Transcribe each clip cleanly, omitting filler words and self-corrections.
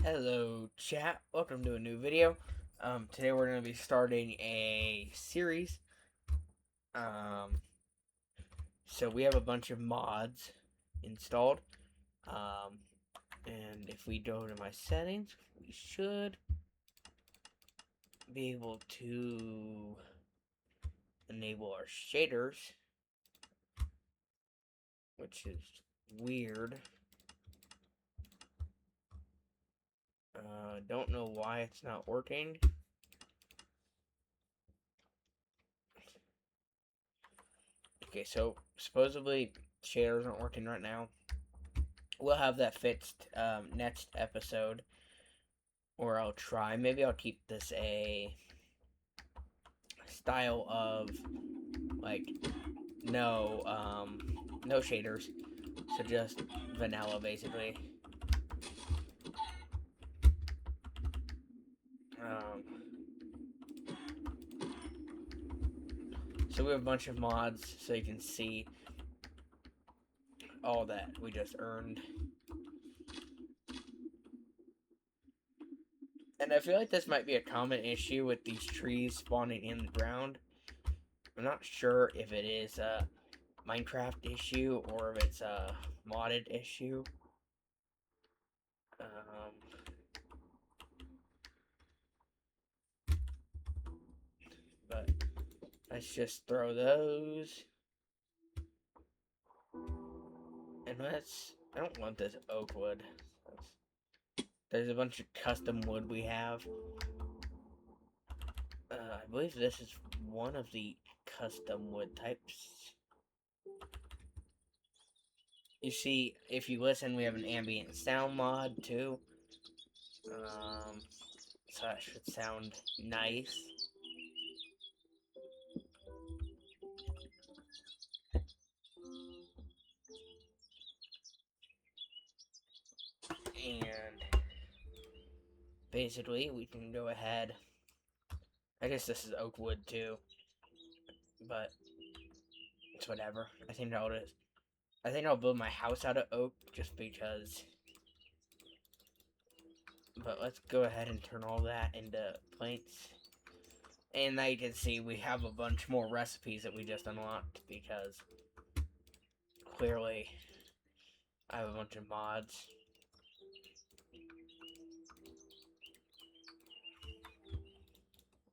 Hello chat, welcome to a new video. Today we're going to be starting a series. Um, so we have a bunch of mods installed. And if we go to my settings, we should be able to enable our shaders, which is weird. Don't know why it's not working. Okay, so supposedly shaders aren't working right now. We'll have that fixed next episode, or I'll try. Maybe I'll keep this a style of like no shaders, so just vanilla basically. Um, so we have a bunch of mods, so you can see all that we just earned. And I feel like this might be a common issue with these trees spawning in the ground. I'm not sure if it is a Minecraft issue or if it's a modded issue. But let's just throw those. And I don't want this oak wood. There's a bunch of custom wood we have. I believe this is one of the custom wood types. You see, if you listen, we have an ambient sound mod too. So that should sound nice. And basically, we can go ahead. I guess this is oak wood too, but it's whatever. I think I'll build my house out of oak just because. But let's go ahead and turn all that into plates. And now you can see we have a bunch more recipes that we just unlocked because clearly I have a bunch of mods.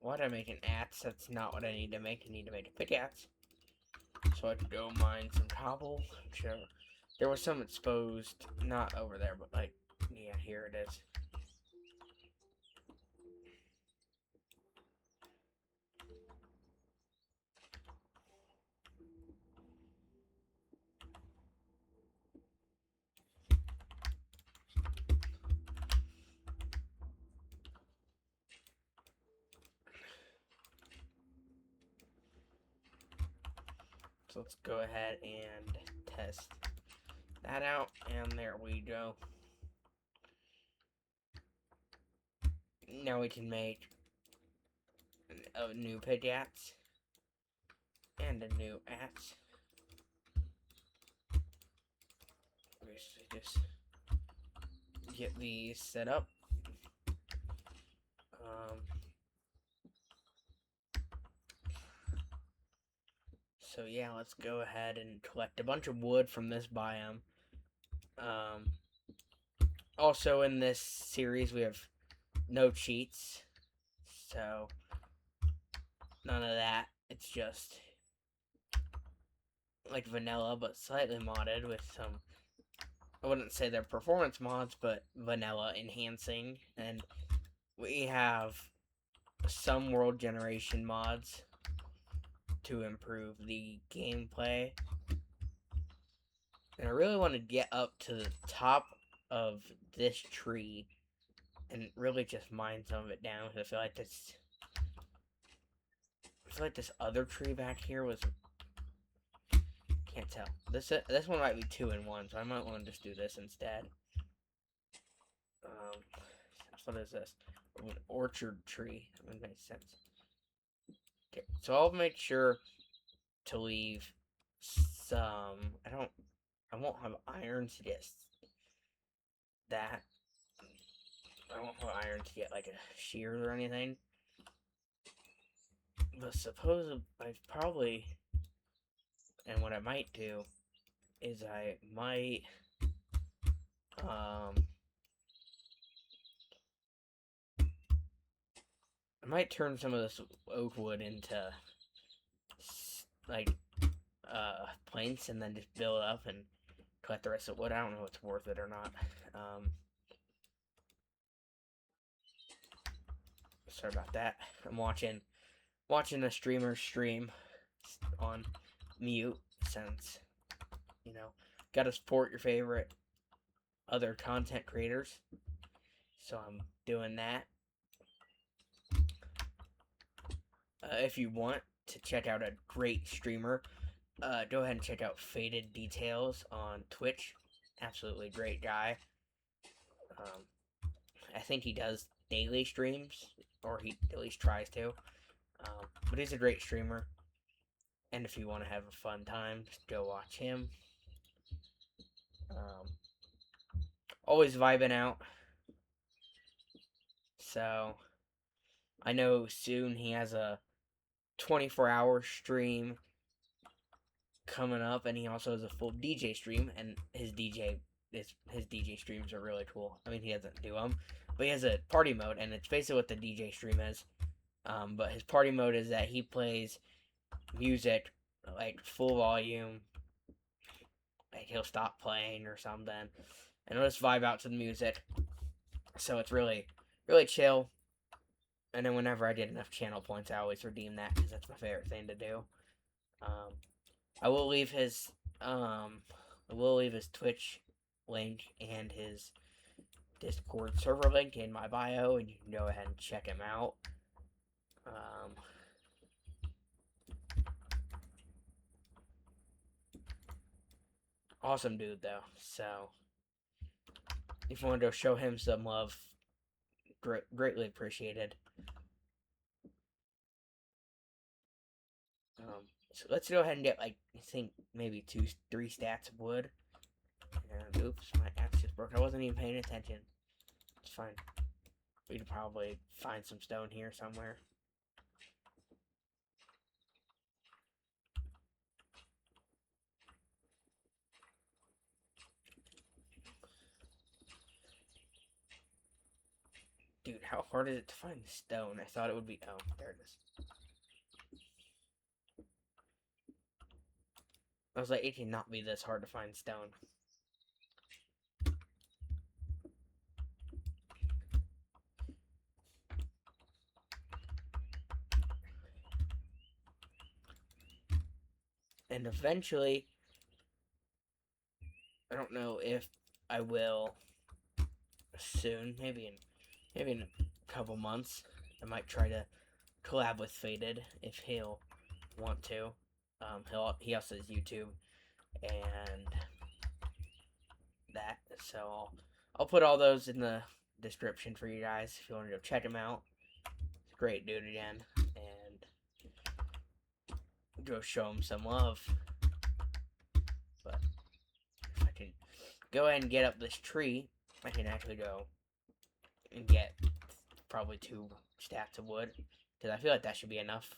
Why did I make an axe? That's not what I need to make. I need to make a pickaxe. So I can go mine some cobble. Sure. There was some exposed, not over there, but like, yeah, here it is. So let's go ahead and test that out, and there we go. Now we can make a new pickaxe and a new axe. Basically just get these set up. So yeah, let's go ahead and collect a bunch of wood from this biome. Also in this series we have no cheats, so none of that. It's just like vanilla, but slightly modded with some, I wouldn't say they're performance mods, but vanilla enhancing. And we have some world generation mods to improve the gameplay. And I really want to get up to the top of this tree and really just mine some of it down, because I feel like this other tree back here was, can't tell. This one might be 2 in 1, so I might want to just do this instead. What is this? An orchard tree. That would make sense. Okay, so I'll make sure to leave some. I won't have iron to get that. I won't put iron to get like a shears or anything. But suppose I probably, and what I might do is I might um turn some of this oak wood into like planks and then just build up and collect the rest of wood. I don't know if it's worth it or not. Sorry about that. I'm watching a streamer stream on mute since, you know, gotta support your favorite other content creators. So I'm doing that. If you want to check out a great streamer, go ahead and check out Faded Details on Twitch. Absolutely great guy. I think he does daily streams, or he at least tries to. But he's a great streamer. And if you want to have a fun time, just go watch him. Always vibing out. So, I know soon he has a 24-hour stream coming up, and he also has a full DJ stream, and his DJ streams are really cool. I mean, he doesn't do them, but he has a party mode, and it's basically what the DJ stream is. But his party mode is that he plays music like full volume. Like he'll stop playing or something, and he'll just vibe out to the music. So it's really, really chill. And then whenever I get enough channel points, I always redeem that because that's my favorite thing to do. I will leave his Twitch link and his Discord server link in my bio, and you can go ahead and check him out. Awesome dude though. So if you want to show him some love, greatly appreciated. So let's go ahead and get like I think maybe 2-3 stats of wood. And oops, my axe just broke. I wasn't even paying attention. It's fine. We could probably find some stone here somewhere. Dude, how hard is it to find stone? I thought it would be... Oh, there it is. I was like, it cannot be this hard to find stone. And eventually, I don't know if I will soon, maybe in a couple months, I might try to collab with Faded if he'll want to. He also has YouTube and that, so I'll put all those in the description for you guys if you want to go check him out. He's a great dude again, and go show him some love. But if I can go ahead and get up this tree, I can actually go and get probably 2 stacks of wood, because I feel like that should be enough.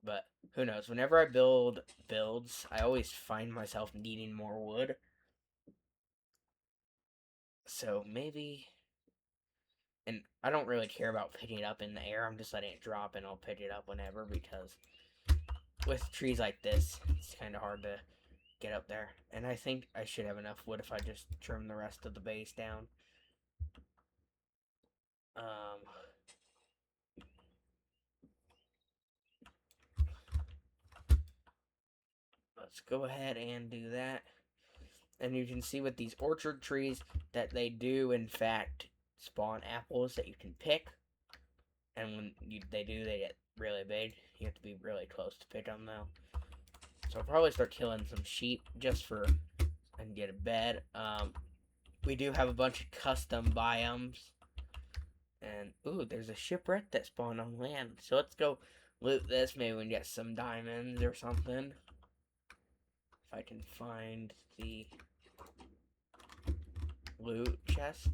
But who knows? Whenever I build builds, I always find myself needing more wood. So maybe... And I don't really care about picking it up in the air. I'm just letting it drop, and I'll pick it up whenever, because with trees like this, it's kind of hard to get up there. And I think I should have enough wood if I just trim the rest of the base down. Let's go ahead and do that. And you can see with these orchard trees that they do, in fact, spawn apples that you can pick. And when they do, they get really big. You have to be really close to pick them, though. So I'll probably start killing some sheep just for... and get a bed. We do have a bunch of custom biomes. And, ooh, there's a shipwreck that spawned on land. So let's go loot this. Maybe we can get some diamonds or something. If I can find the loot chests.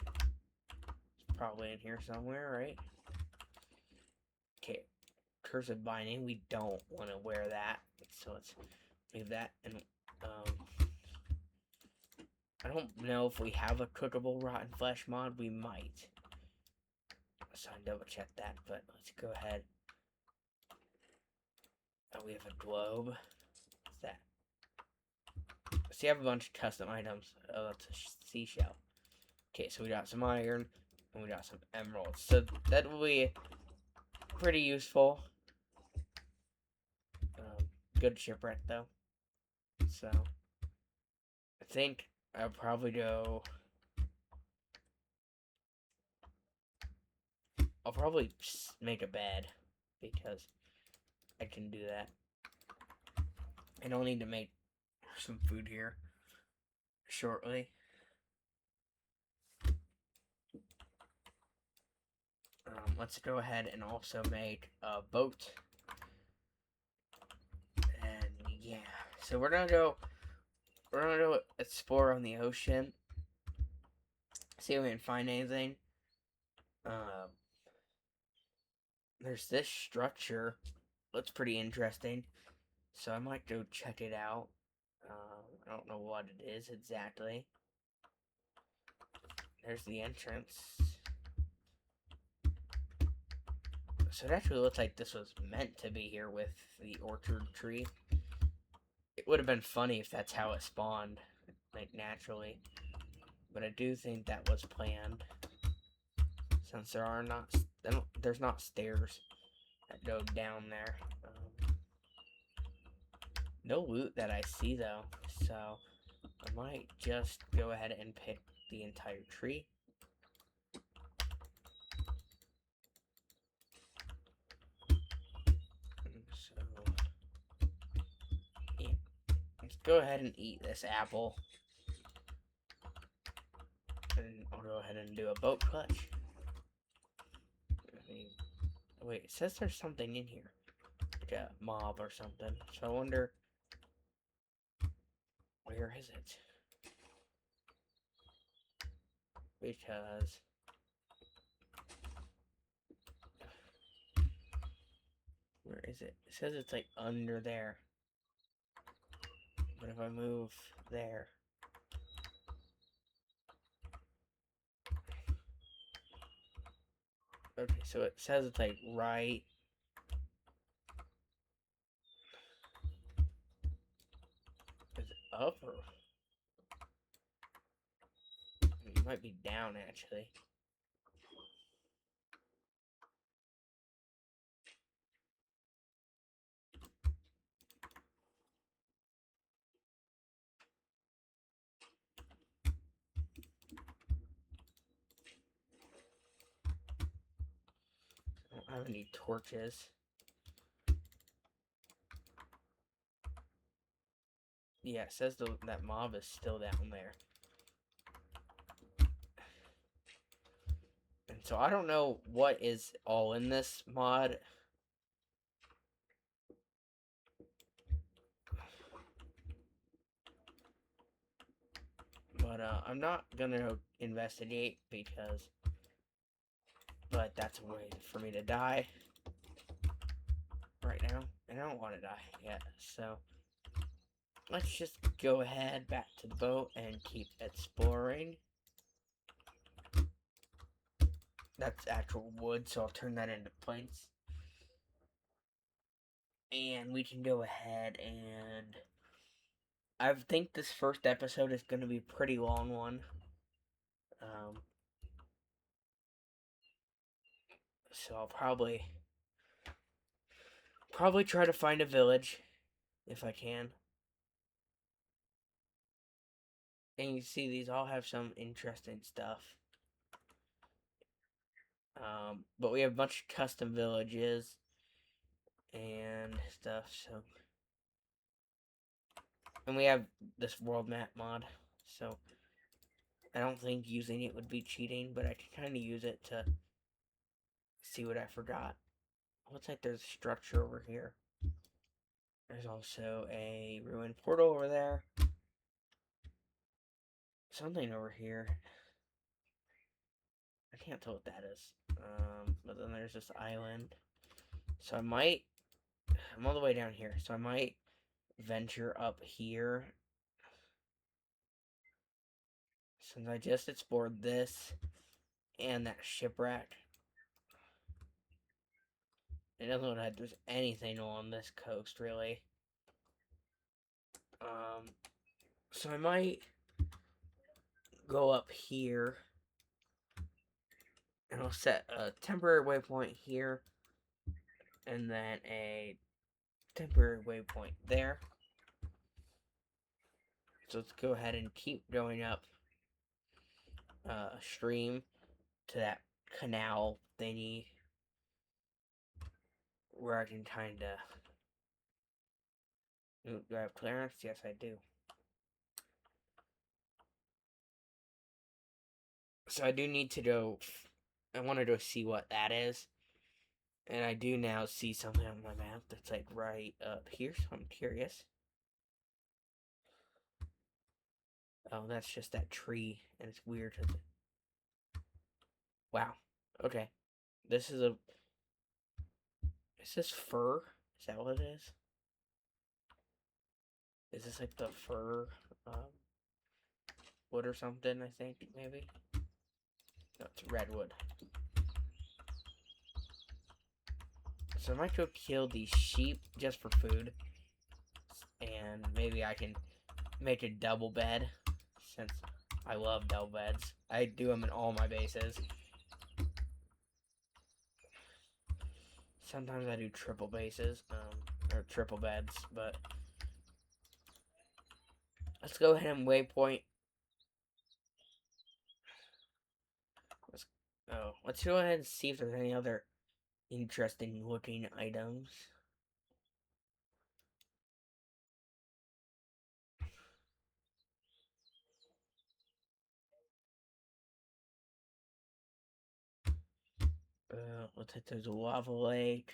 It's probably in here somewhere, right? Okay, cursive binding. We don't want to wear that, so let's leave that. And I don't know if we have a cookable rotten flesh mod. We might. So I double check that, but let's go ahead. Oh, we have a globe. What's that? So you have a bunch of custom items. Oh, that's a seashell. Okay, so we got some iron, and we got some emeralds. So that will be pretty useful. Good shipwreck, though. So, I think I'll probably go... I'll probably make a bed, because I can do that. I don't need to make some food here shortly. Let's go ahead and also make a boat. And yeah, so we're gonna go explore on the ocean. See if we can find anything. There's this structure. Looks pretty interesting. So I might go check it out. I don't know what it is exactly. There's the entrance. So it actually looks like this was meant to be here with the orchard tree. It would have been funny if that's how it spawned, like naturally. But I do think that was planned, since there's not stairs that go down there. No loot that I see though, so I might just go ahead and pick the entire tree. So, yeah. Let's go ahead and eat this apple. And I'll go ahead and do a boat clutch. Wait, it says there's something in here. Like a mob or something. So I wonder... where is it? Because... where is it? It says it's like under there. But if I move there... okay, so it says it's like right... is it up or... it might be down actually. I don't have any torches. Yeah, it says that mob is still down there. And so I don't know what is all in this mod. But I'm not gonna investigate because... but that's a way for me to die right now. And I don't want to die yet. So let's just go ahead back to the boat and keep exploring. That's actual wood, so I'll turn that into planks. And we can go ahead and... I think this first episode is going to be a pretty long one. So I'll probably try to find a village if I can. And you see these all have some interesting stuff. But we have a bunch of custom villages and stuff, so... and we have this world map mod, so I don't think using it would be cheating, but I can kind of use it to see what I forgot. Looks like there's a structure over here. There's also a ruined portal over there. something over here. I can't tell what that is. But then there's this island. So I'm all the way down here. So I might venture up here. Since I just explored this and that shipwreck. It doesn't look like there's anything along this coast, really. So I might go up here. And I'll set a temporary waypoint here. And then a temporary waypoint there. So let's go ahead and keep going up stream to that canal thingy where I can kind of... Do I have clearance? Yes, I do. So I do need to go... I want to go see what that is. And I do now see something on my map that's like right up here, so I'm curious. Oh, that's just that tree, and it's weird. Wow. Okay. This is a... Is this fur? Is that what it is? Is this like the fir wood or something, I think, maybe? No, it's redwood. So I might go kill these sheep just for food. And maybe I can make a double bed, since I love double beds. I do them in all my bases. Sometimes I do triple bases, or triple beds, but... Let's go ahead and waypoint. Let's go ahead and see if there's any other interesting looking items. Looks like there's a lava lake.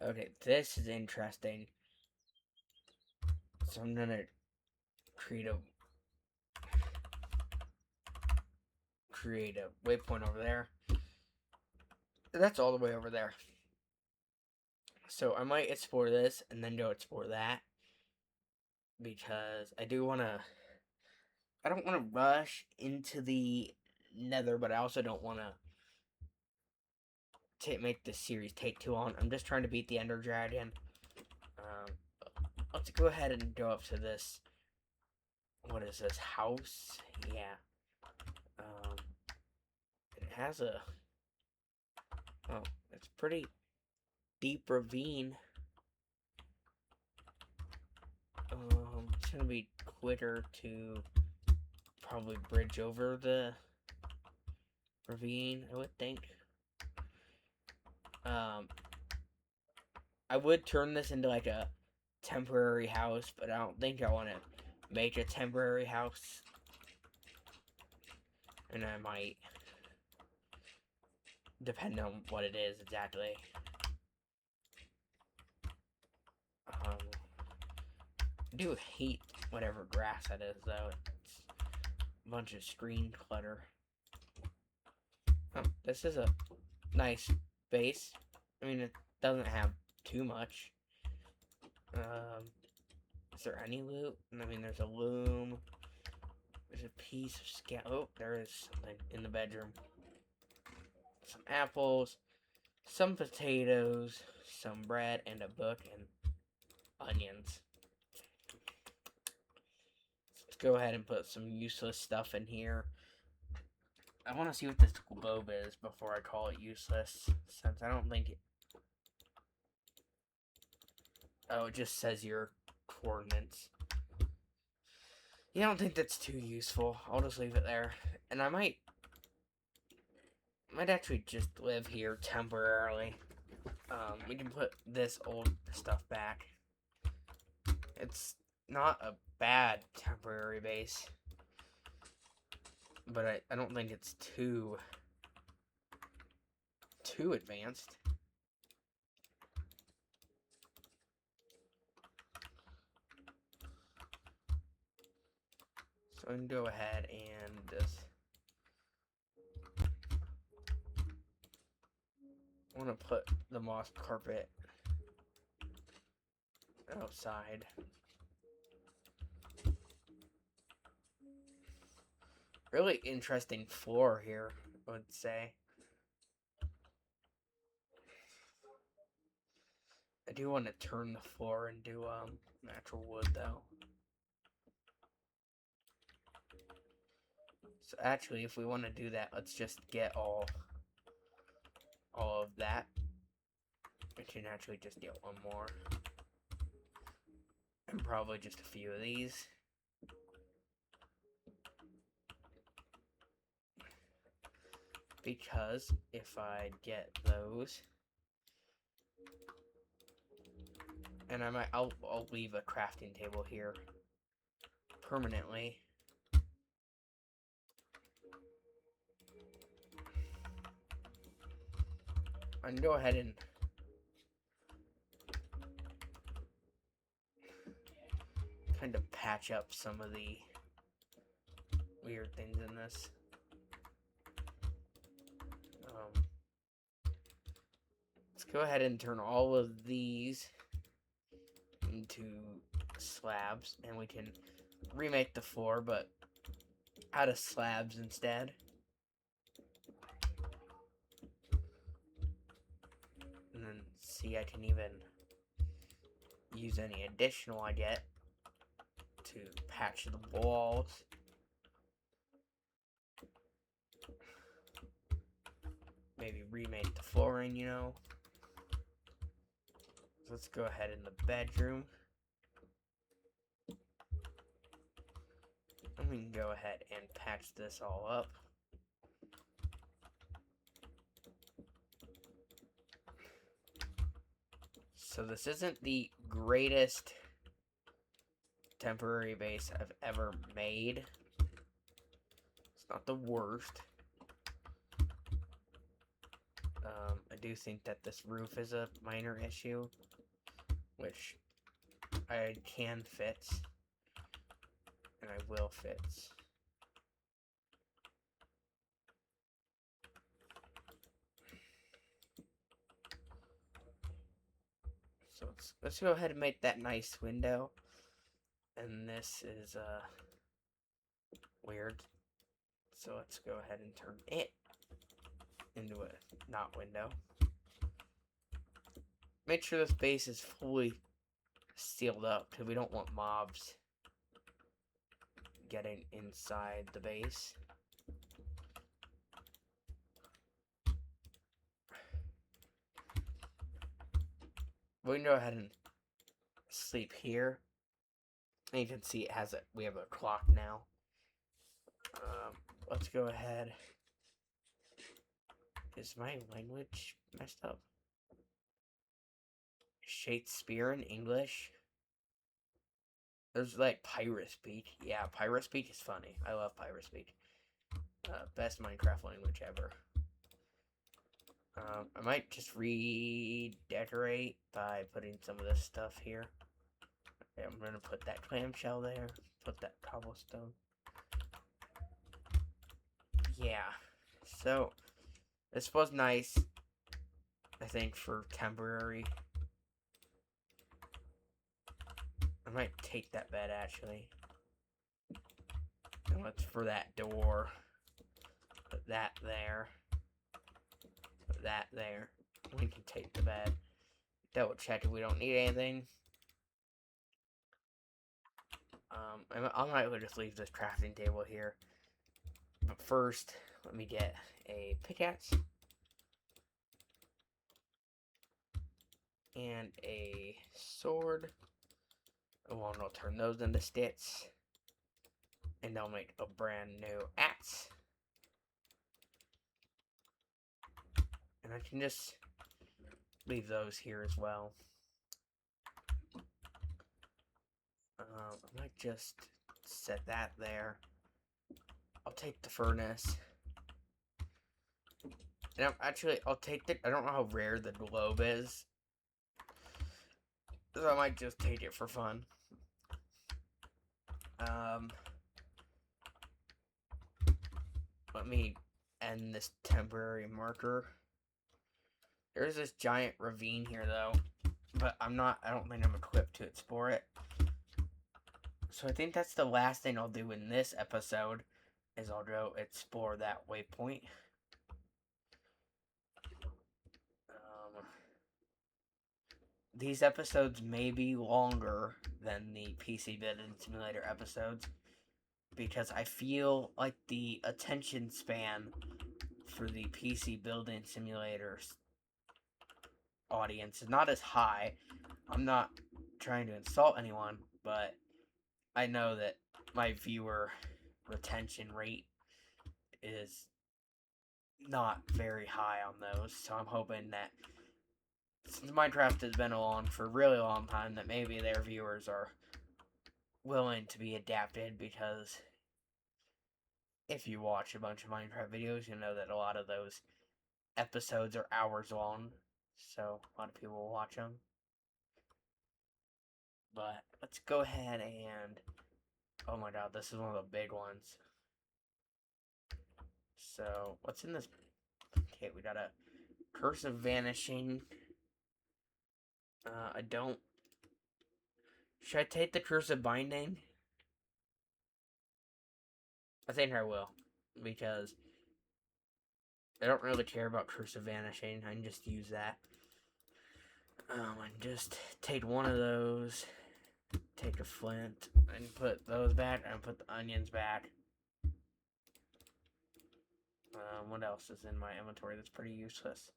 Okay, this is interesting. So I'm gonna create a waypoint over there. That's all the way over there. So I might explore this and then go explore that. Because I don't want to rush into the nether, but I also don't want to make this series take too long. I'm just trying to beat the Ender Dragon. Let's go ahead and go up to this. What is this? House? Yeah. It has a... Oh, it's pretty deep ravine. It's gonna be quicker to probably bridge over the ravine, I would think. I would turn this into like a temporary house, but I don't think I want to make a temporary house. And I might, depend on what it is exactly. I do hate whatever grass that is, though. It's a bunch of screen clutter. Oh, this is a nice base. I mean, it doesn't have too much. Is there any loot? I mean, there's a loom. There's a piece of scale. Oh, there is something in the bedroom. Some apples, some potatoes, some bread, and a book, and onions. Let's go ahead and put some useless stuff in here. I want to see what this globe is before I call it useless, since I don't think it... Oh, it just says your coordinates. Yeah, I don't think that's too useful. I'll just leave it there. And I might actually just live here temporarily. We can put this old stuff back. It's not a bad temporary base. But I don't think it's too advanced. So I can go ahead and just... I want to put the moss carpet outside. Really interesting floor here, I would say. I do want to turn the floor into natural wood though. So actually, if we want to do that, let's just get all of that. We can actually just get one more. And probably just a few of these. Because if I get those, and I'll leave a crafting table here permanently. I can go ahead and kind of patch up some of the weird things in this. Let's go ahead and turn all of these into slabs, and we can remake the floor, but out of slabs instead. And then see, I can even use any additional I get to patch the walls. Maybe remake the flooring, you know. So let's go ahead in the bedroom. And we can go ahead and patch this all up. So this isn't the greatest temporary base I've ever made. It's not the worst. I do think that this roof is a minor issue, which I can fix, and I will fix. So let's go ahead and make that nice window. And this is weird. So let's go ahead and turn it into a not window. Make sure this base is fully sealed up because we don't want mobs getting inside the base. We can go ahead and sleep here. And you can see it has we have a clock now. Let's go ahead. Is my language messed up? Shakespeare in English? There's like pirate speak. Yeah, pirate speak is funny. I love pirate speak. Best Minecraft language ever. I might just redecorate by putting some of this stuff here. Okay, I'm gonna put that clamshell there. Put that cobblestone. Yeah. So, this was nice, I think, for temporary. I might take that bed, actually. And let's for that door. Put that there. Put that there. We can take the bed. Double check if we don't need anything. I might just leave this crafting table here. But first, let me get a pickaxe. And a sword. Oh, I'll turn those into sticks. And I'll make a brand new axe. And I can just leave those here as well. I might just set that there. I'll take the furnace. And I'll take the, I don't know how rare the globe is. So I might just take it for fun. let me end this temporary marker. There's this giant ravine here, though, but I don't think I'm equipped to explore it. So I think that's the last thing I'll do in this episode, is I'll go explore that waypoint. These episodes may be longer than the PC Building Simulator episodes, because I feel like the attention span for the PC Building Simulators audience is not as high. I'm not trying to insult anyone, but I know that my viewer retention rate is not very high on those, so I'm hoping that since Minecraft has been along for a really long time, that maybe their viewers are willing to be adapted, because if you watch a bunch of Minecraft videos, you know that a lot of those episodes are hours long, so a lot of people will watch them. But let's go ahead and... oh my god, this is one of the big ones. So, what's in this? Okay, we got a Curse of Vanishing. I don't... should I take the Curse of Binding? I think I will, because I don't really care about Curse of Vanishing. I can just use that. And just take one of those, take a flint, and put those back, and put the onions back. What else is in my inventory that's pretty useless?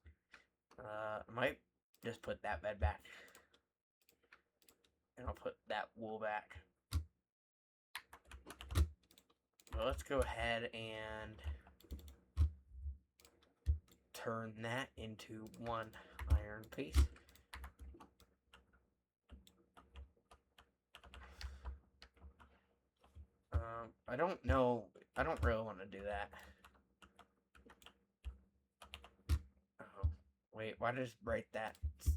I might just put that bed back. And I'll put that wool back. Well, let's go ahead and turn that into one iron piece. I don't know. I don't really want to do that. Oh, wait. Why did I just break that? It's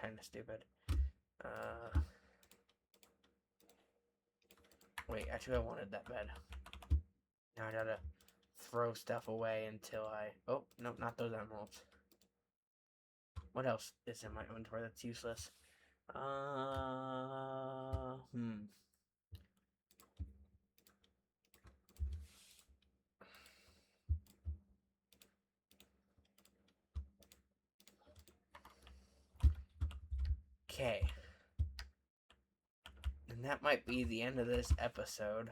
kind of stupid. Wait, actually, I wanted that bed. Now I gotta throw stuff away until I... oh, no, not those emeralds. What else is in my inventory that's useless? Okay. And that might be the end of this episode.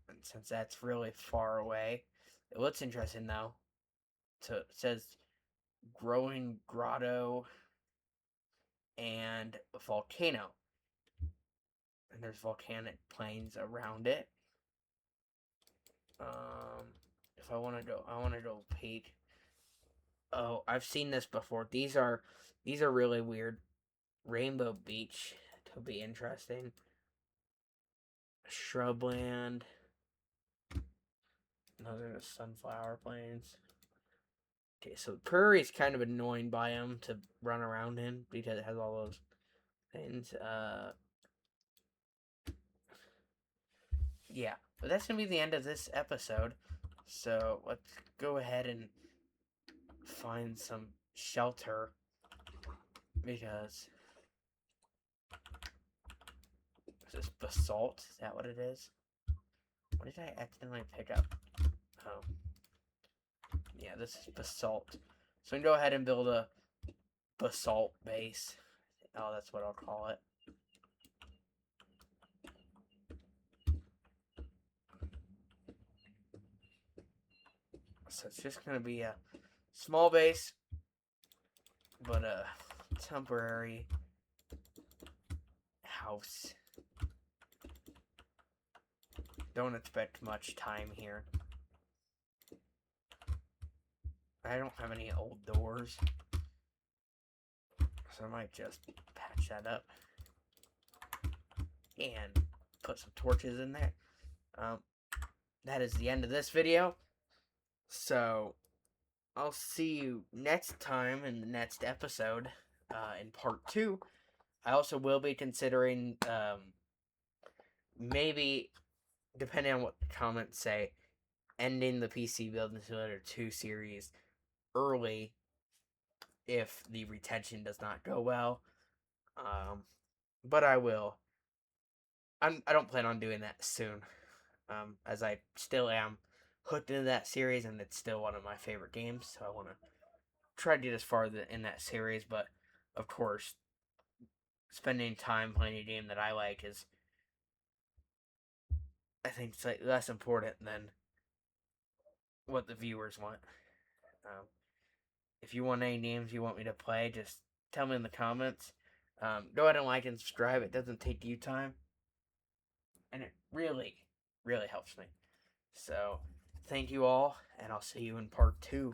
And since that's really far away, it looks interesting though. So it says growing grotto and a volcano. And there's volcanic plains around it. If I want to go peek. Oh, I've seen this before. These are really weird. Rainbow Beach to be interesting. Shrubland. Those are the sunflower plains. Okay, so prairie's kind of annoying biome to run around in because it has all those things. Yeah, but that's gonna be the end of this episode. So let's go ahead and find some shelter, because is this basalt? Is that what it is? What did I accidentally pick up? Oh, yeah, this is basalt. So we can go ahead and build a basalt base. Oh, that's what I'll call it. So it's just gonna be a small base, but a temporary house. Don't expect much time here. I don't have any old doors, so I might just patch that up and put some torches in there. That is the end of this video. So I'll see you next time in the next episode, in part 2. I also will be considering maybe depending on what the comments say, ending the PC Building Simulator 2 series early if the retention does not go well. But I will. I don't plan on doing that soon, as I still am hooked into that series, and it's still one of my favorite games. So I want to try to get as far in that series. But of course, spending time playing a game that I like is, I think, slightly less important than what the viewers want. Um, if you want any games you want me to play, just tell me in the comments. Go ahead and like and subscribe. It doesn't take you time, and it really, really helps me. So, thank you all, and I'll see you in part 2.